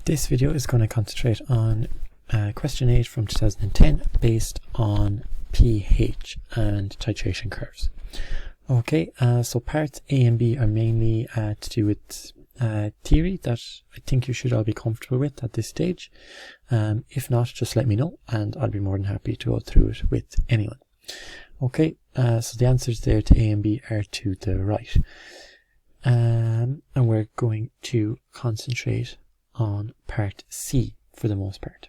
This video is going to concentrate on question 8 from 2010 based on pH and titration curves. Okay, so parts A and B are mainly to do with theory that I think you should all be comfortable with at this stage. If not, just let me know and I'll be more than happy to go through it with anyone. Okay, so the answers there to A and B are to the right. And we're going to concentrate on part C for the most part.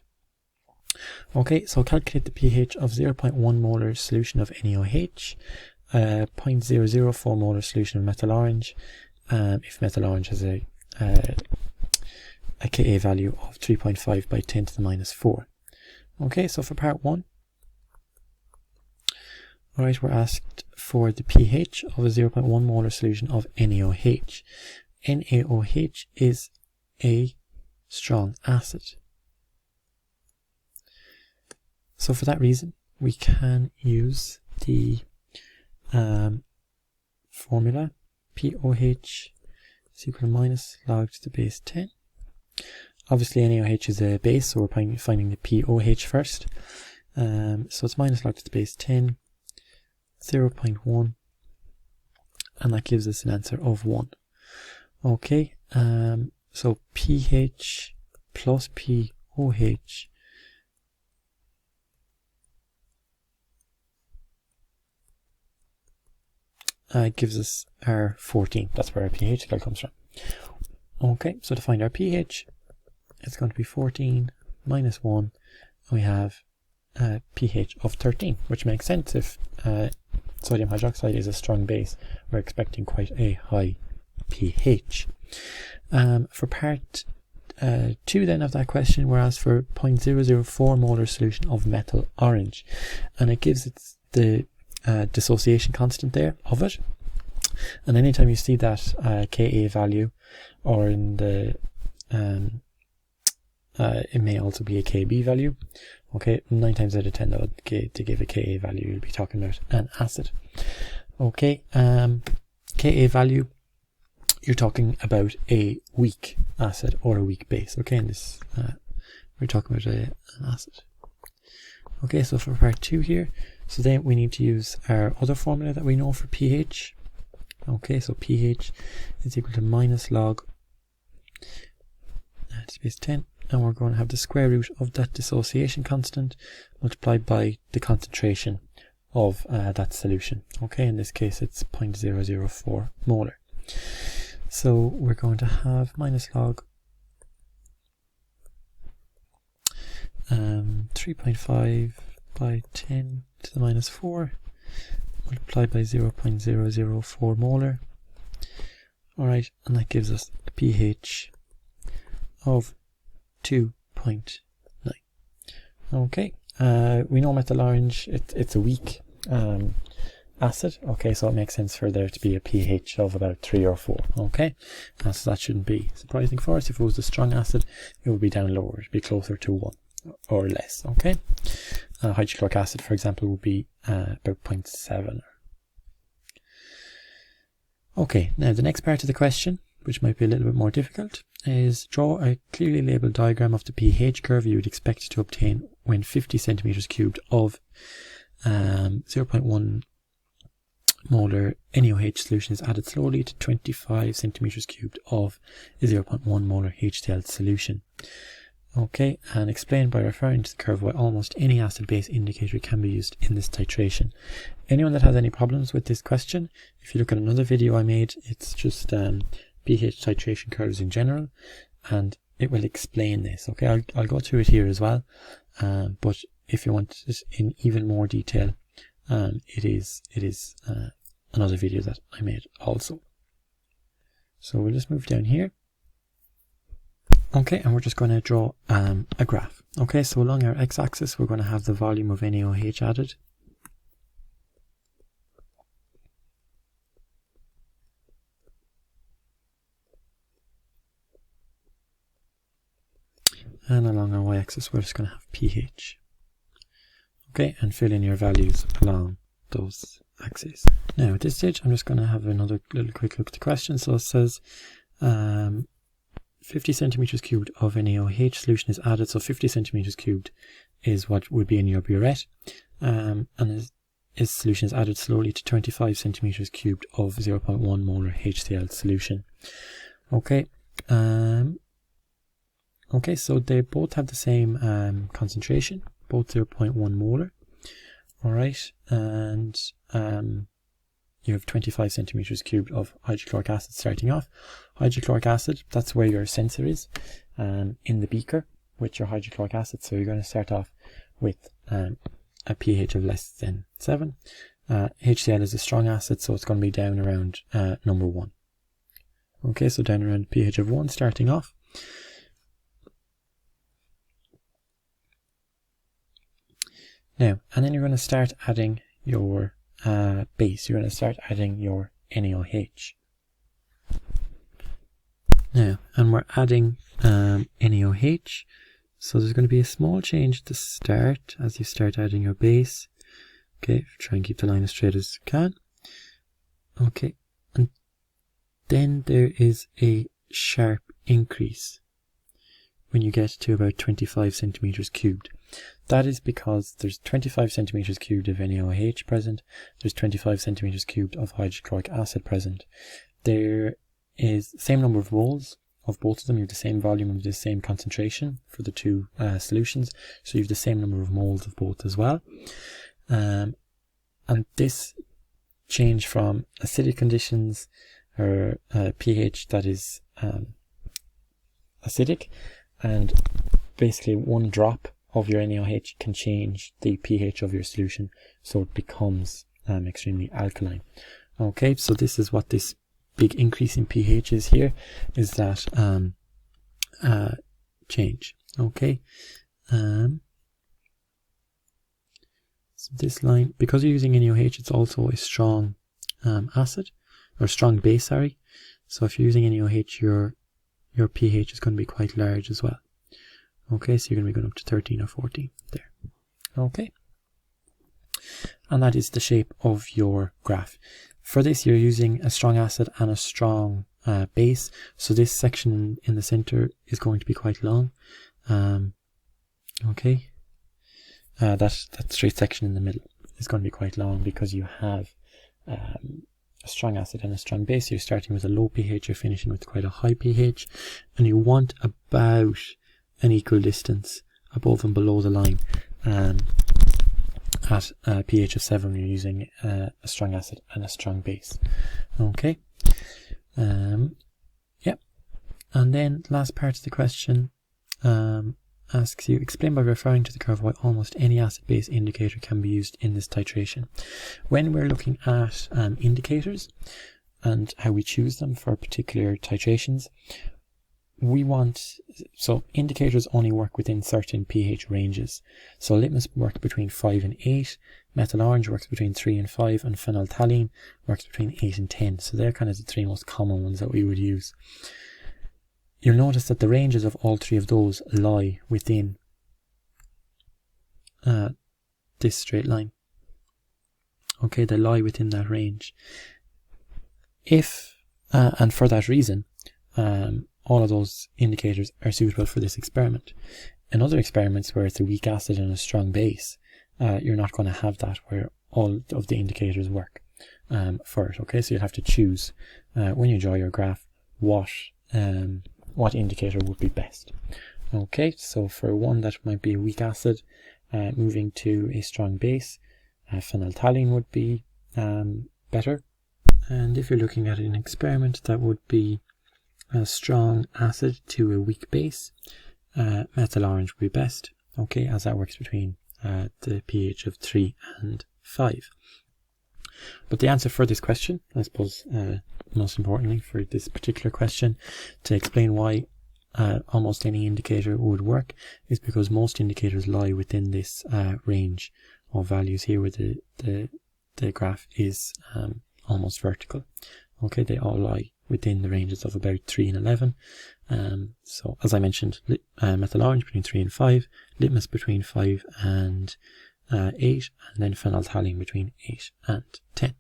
Okay, so calculate the pH of 0.1 molar solution of NaOH, 0.004 molar solution of methyl orange, if methyl orange has a Ka value of 3.5 by 10 to the minus 4. Okay, so for part 1, alright, we're asked for the pH of a 0.1 molar solution of NaOH. NaOH is a strong acid. So for that reason, we can use the formula POH is equal to minus log to the base 10. Obviously NaOH is a base, so we're finding the POH first. So it's minus log to the base 10, 0.1, and that gives us an answer of 1. Okay, so pH plus POH gives us our 14. That's where our pH scale comes from. Okay, so to find our pH, it's going to be 14 minus 1, and we have a pH of 13, which makes sense. If sodium hydroxide is a strong base, we're expecting quite a high pH. For part 2 then of that question, we're asked for 0.004 molar solution of methyl orange, and it gives it the dissociation constant there of it, and anytime you see that Ka value, or in the it may also be a Kb value. Okay, 9 times out of 10 though, to give a Ka value, you'll be talking about an acid. Okay, Ka value, you're talking about a weak acid or a weak base. Okay, in this we're talking about an acid. Okay, so for part 2 here, so then we need to use our other formula that we know for pH. Okay, so pH is equal to minus log to the base 10, and we're going to have the square root of that dissociation constant multiplied by the concentration of that solution. Okay, in this case it's 0.004 molar. So we're going to have minus log 3.5 by 10 to the minus 4 multiplied by 0.004 molar. Alright, and that gives us a pH of 2.9. Okay, we know methyl orange, it's a weak acid. Okay, so it makes sense for there to be a pH of about 3 or 4. Okay, so that shouldn't be surprising for us. If it was a strong acid, it would be down lower, it would be closer to 1 or less. Okay, hydrochloric acid, for example, would be about 0.7. Okay, now the next part of the question, which might be a little bit more difficult, is draw a clearly labelled diagram of the pH curve you would expect to obtain when 50 centimeters cubed of 0.1 molar NaOH solution is added slowly to 25 centimeters cubed of a 0.1 molar HCl solution. Okay, and explain by referring to the curve why almost any acid-base indicator can be used in this titration. Anyone that has any problems with this question, if you look at another video I made, it's just pH titration curves in general, and it will explain this. Okay, I'll go through it here as well, but if you want it in even more detail, it is another video that I made also. So we'll just move down here. Okay, and we're just going to draw a graph. Okay, so along our x-axis we're going to have the volume of NaOH added. And along our y-axis we're just going to have pH. Okay, and fill in your values along those axes. Now at this stage I'm just going to have another little quick look at the question. So it says 50 centimeters cubed of NaOH solution is added. So 50 centimeters cubed is what would be in your burette. And this solution is added slowly to 25 centimeters cubed of 0.1 molar HCl solution. Okay. Okay, so they both have the same concentration, both 0.1 molar. Alright, and you have 25 centimeters cubed of hydrochloric acid starting off. Hydrochloric acid, that's where your sensor is in the beaker with your hydrochloric acid. So you're going to start off with a pH of less than 7. HCl is a strong acid, so it's going to be down around number 1. Okay, so down around pH of 1 starting off. Now, and then you're going to start adding your base. You're going to start adding your NaOH. Now, and we're adding NaOH. So there's going to be a small change at the start as you start adding your base. Okay, try and keep the line as straight as you can. Okay, and then there is a sharp increase when you get to about 25 centimeters cubed. That is because there's 25 centimeters cubed of NaOH present, there's 25 centimeters cubed of hydrochloric acid present. There is the same number of moles of both of them. You have the same volume and the same concentration for the two solutions, so you have the same number of moles of both as well. And this change from acidic conditions or pH that is acidic, and basically one drop of your NaOH can change the pH of your solution, so it becomes extremely alkaline. Okay, so this is what this big increase in pH is here, is that change. Okay, so this line, because you're using NaOH, it's also a strong acid, or strong base, sorry. So if you're using NaOH, your pH is going to be quite large as well. Okay, so you're going to be going up to 13 or 14 there. Okay, and that is the shape of your graph. For this, you're using a strong acid and a strong base, so this section in the center is going to be quite long. Okay, that straight section in the middle is going to be quite long because you have a strong acid and a strong base. You're starting with a low pH, you're finishing with quite a high pH, and you want about an equal distance above and below the line. At a pH of 7, you're using a strong acid and a strong base. Okay. Yep. And then last part of the question asks you, explain by referring to the curve why almost any acid-base indicator can be used in this titration. When we're looking at indicators and how we choose them for particular titrations, so indicators only work within certain pH ranges. So litmus works between 5 and 8, methyl orange works between 3 and 5, and phenolphthalein works between 8 and 10. So they're kind of the three most common ones that we would use. You'll notice that the ranges of all three of those lie within this straight line. Okay, they lie within that range. And for that reason, all of those indicators are suitable for this experiment. In other experiments where it's a weak acid and a strong base, you're not going to have that where all of the indicators work for it. Okay, so you'll have to choose when you draw your graph what indicator would be best. Okay, so for one that might be a weak acid moving to a strong base, phenolphthalein would be better. And if you're looking at an experiment that would be a strong acid to a weak base, methyl orange would be best, okay, as that works between the pH of 3 and 5. But the answer for this question, I suppose, most importantly for this particular question, to explain why almost any indicator would work, is because most indicators lie within this range of values here, where the graph is almost vertical. Okay, they all lie within the ranges of about 3 and 11. So as I mentioned, methyl orange between 3 and 5, litmus between 5 and 8, and then phenolphthalein between 8 and 10.